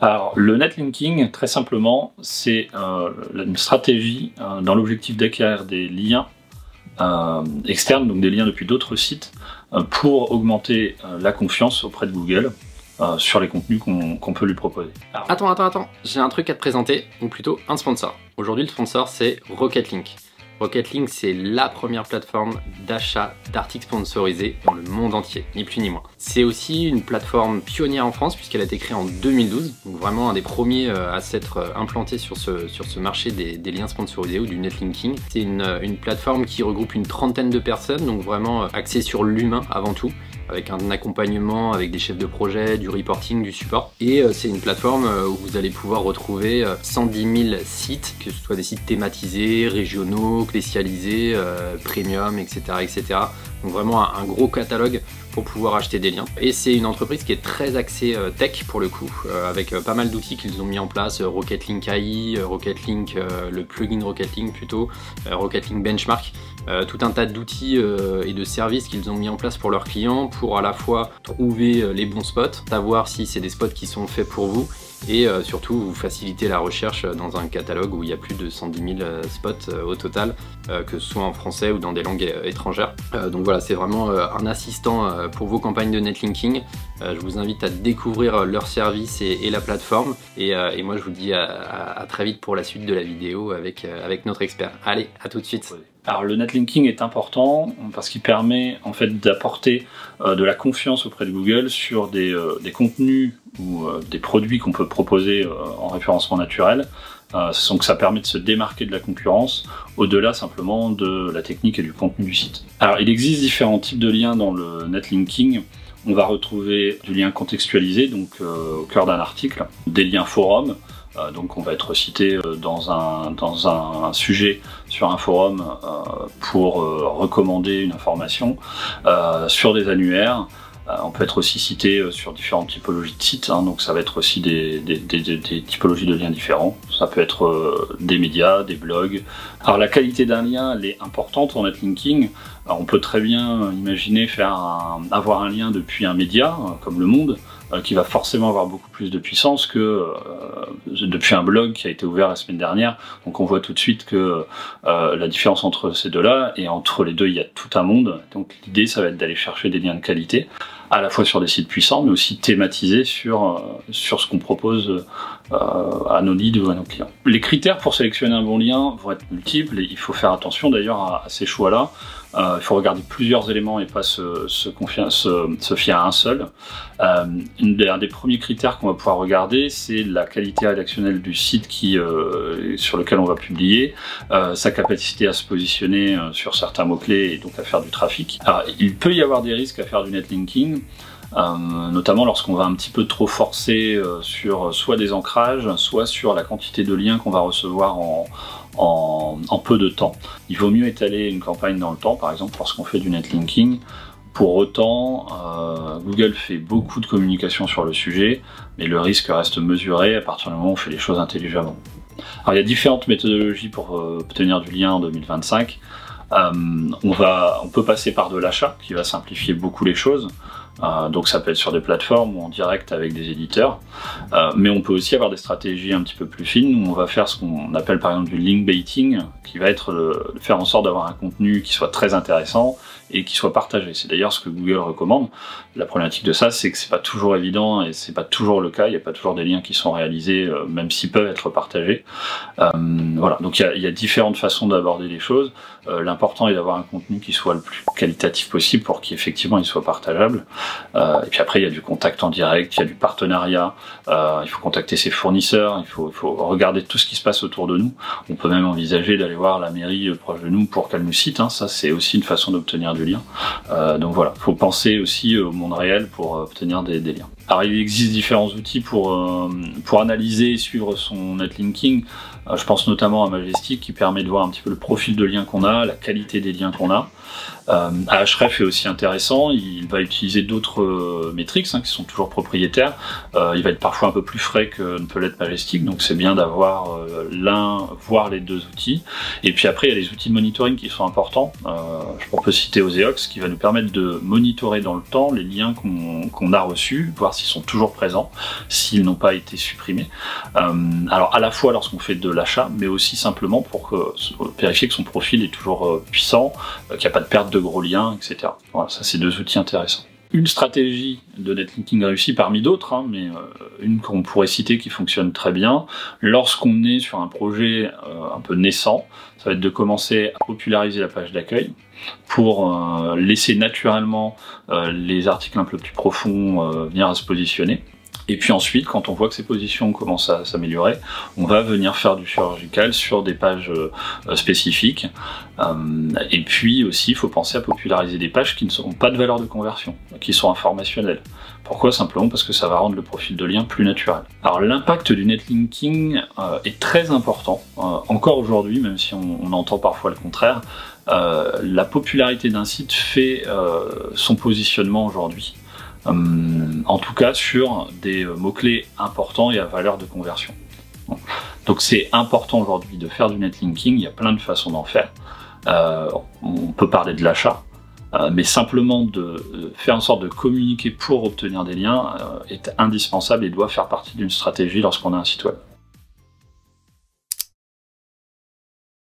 Alors, le netlinking, très simplement, c'est une stratégie dans l'objectif d'acquérir des liens externes, donc des liens depuis d'autres sites, pour augmenter la confiance auprès de Google sur les contenus qu'on peut lui proposer. Alors, attends, j'ai un truc à te présenter, ou plutôt un sponsor. Aujourd'hui, le sponsor, c'est Rocket Link. Rocket Link, c'est la première plateforme d'achat d'articles sponsorisés dans le monde entier, ni plus ni moins. C'est aussi une plateforme pionnière en France puisqu'elle a été créée en 2012, donc vraiment un des premiers à s'être implanté sur ce marché des liens sponsorisés ou du netlinking. C'est une plateforme qui regroupe une trentaine de personnes, donc vraiment axée sur l'humain avant tout, avec un accompagnement, avec des chefs de projet, du reporting, du support. Et c'est une plateforme où vous allez pouvoir retrouver 110 000 sites, que ce soit des sites thématisés, régionaux, spécialisés, premium, etc., etc. Donc vraiment un gros catalogue pour pouvoir acheter des liens. Et c'est une entreprise qui est très axée tech pour le coup, avec pas mal d'outils qu'ils ont mis en place, Rocket Link AI, Rocket Link, le plugin Rocket Link plutôt, Rocket Link Benchmark, tout un tas d'outils et de services qu'ils ont mis en place pour leurs clients pour à la fois trouver les bons spots, savoir si c'est des spots qui sont faits pour vous, et surtout vous faciliter la recherche dans un catalogue où il y a plus de 110 000 spots au total, que ce soit en français ou dans des langues étrangères. Donc voilà, c'est vraiment un assistant pour vos campagnes de netlinking. Je vous invite à découvrir leur service et la plateforme, et moi je vous dis à très vite pour la suite de la vidéo avec notre expert. Allez, à tout de suite. Alors le netlinking est important parce qu'il permet en fait d'apporter de la confiance auprès de Google sur des contenus ou des produits qu'on peut proposer en référencement naturel. Donc ça permet de se démarquer de la concurrence au-delà simplement de la technique et du contenu du site. Alors il existe différents types de liens dans le netlinking. On va retrouver du lien contextualisé, donc au cœur d'un article, des liens forums. Donc on va être cité dans un sujet sur un forum pour recommander une information, sur des annuaires. On peut être aussi cité sur différentes typologies de sites, donc ça va être aussi des typologies de liens différents. Ça peut être des médias, des blogs. Alors la qualité d'un lien, elle est importante en netlinking. Alors, on peut très bien imaginer avoir un lien depuis un média, comme Le Monde, qui va forcément avoir beaucoup plus de puissance que depuis un blog qui a été ouvert la semaine dernière. Donc on voit tout de suite que la différence entre ces deux-là, et entre les deux il y a tout un monde. Donc l'idée ça va être d'aller chercher des liens de qualité, à la fois sur des sites puissants, mais aussi thématisés sur ce qu'on propose à nos leads ou à nos clients. Les critères pour sélectionner un bon lien vont être multiples, et il faut faire attention d'ailleurs à ces choix-là. Il faut regarder plusieurs éléments et pas se fier à un seul. Un des premiers critères qu'on va pouvoir regarder, c'est la qualité rédactionnelle du site sur lequel on va publier, sa capacité à se positionner sur certains mots-clés et donc à faire du trafic. Alors, il peut y avoir des risques à faire du netlinking, notamment lorsqu'on va un petit peu trop forcer sur soit des ancrages, soit sur la quantité de liens qu'on va recevoir en peu de temps. Il vaut mieux étaler une campagne dans le temps, par exemple lorsqu'on fait du netlinking. Pour autant, Google fait beaucoup de communication sur le sujet, mais le risque reste mesuré à partir du moment où on fait les choses intelligemment. Alors il y a différentes méthodologies pour obtenir du lien en 2025. On peut passer par de l'achat, qui va simplifier beaucoup les choses. Donc ça peut être sur des plateformes ou en direct avec des éditeurs, mais on peut aussi avoir des stratégies un petit peu plus fines où on va faire ce qu'on appelle par exemple du link baiting, qui va être de faire en sorte d'avoir un contenu qui soit très intéressant et qui soit partagé. C'est d'ailleurs ce que Google recommande. La problématique de ça, c'est que c'est pas toujours évident et c'est pas toujours le cas. Il n'y a pas toujours des liens qui sont réalisés, même s'ils peuvent être partagés. Voilà. Donc il y a différentes façons d'aborder les choses. L'important est d'avoir un contenu qui soit le plus qualitatif possible pour qu'effectivement il soit partageable. Et puis après il y a du contact en direct, il y a du partenariat, il faut contacter ses fournisseurs, il faut regarder tout ce qui se passe autour de nous. On peut même envisager d'aller voir la mairie proche de nous pour qu'elle nous cite, ça c'est aussi une façon d'obtenir du lien. Donc voilà, il faut penser aussi au monde réel pour obtenir des liens. Alors il existe différents outils pour analyser et suivre son netlinking. Je pense notamment à Majestic qui permet de voir un petit peu le profil de lien qu'on a, la qualité des liens qu'on a. Ahref est aussi intéressant, il va utiliser d'autres métriques qui sont toujours propriétaires. Il va être parfois un peu plus frais que ne peut l'être Majestic, donc c'est bien d'avoir voire les deux outils. Et puis après il y a les outils de monitoring qui sont importants. On peut citer Oseox qui va nous permettre de monitorer dans le temps les liens qu'on a reçus, voir s'ils sont toujours présents, s'ils n'ont pas été supprimés. Alors à la fois lorsqu'on fait de l'achat, mais aussi simplement pour vérifier que son profil est toujours puissant, qu'il n'y a pas de perte de gros liens, etc. Voilà, ça c'est 2 outils intéressants. Une stratégie de netlinking réussie parmi d'autres, hein, mais une qu'on pourrait citer qui fonctionne très bien, lorsqu'on est sur un projet un peu naissant, ça va être de commencer à populariser la page d'accueil pour laisser naturellement les articles un peu plus profonds venir à se positionner. Et puis ensuite, quand on voit que ces positions commencent à s'améliorer, on va venir faire du chirurgical sur des pages spécifiques. Et puis aussi, il faut penser à populariser des pages qui ne sont pas de valeur de conversion, qui sont informationnelles. Pourquoi? Simplement parce que ça va rendre le profil de lien plus naturel. Alors l'impact du netlinking est très important, encore aujourd'hui, même si on entend parfois le contraire. La popularité d'un site fait son positionnement aujourd'hui. En tout cas sur des mots-clés importants et à valeur de conversion. Donc c'est important aujourd'hui de faire du netlinking, il y a plein de façons d'en faire. On peut parler de l'achat, mais simplement de faire en sorte de communiquer pour obtenir des liens est indispensable et doit faire partie d'une stratégie lorsqu'on a un site web.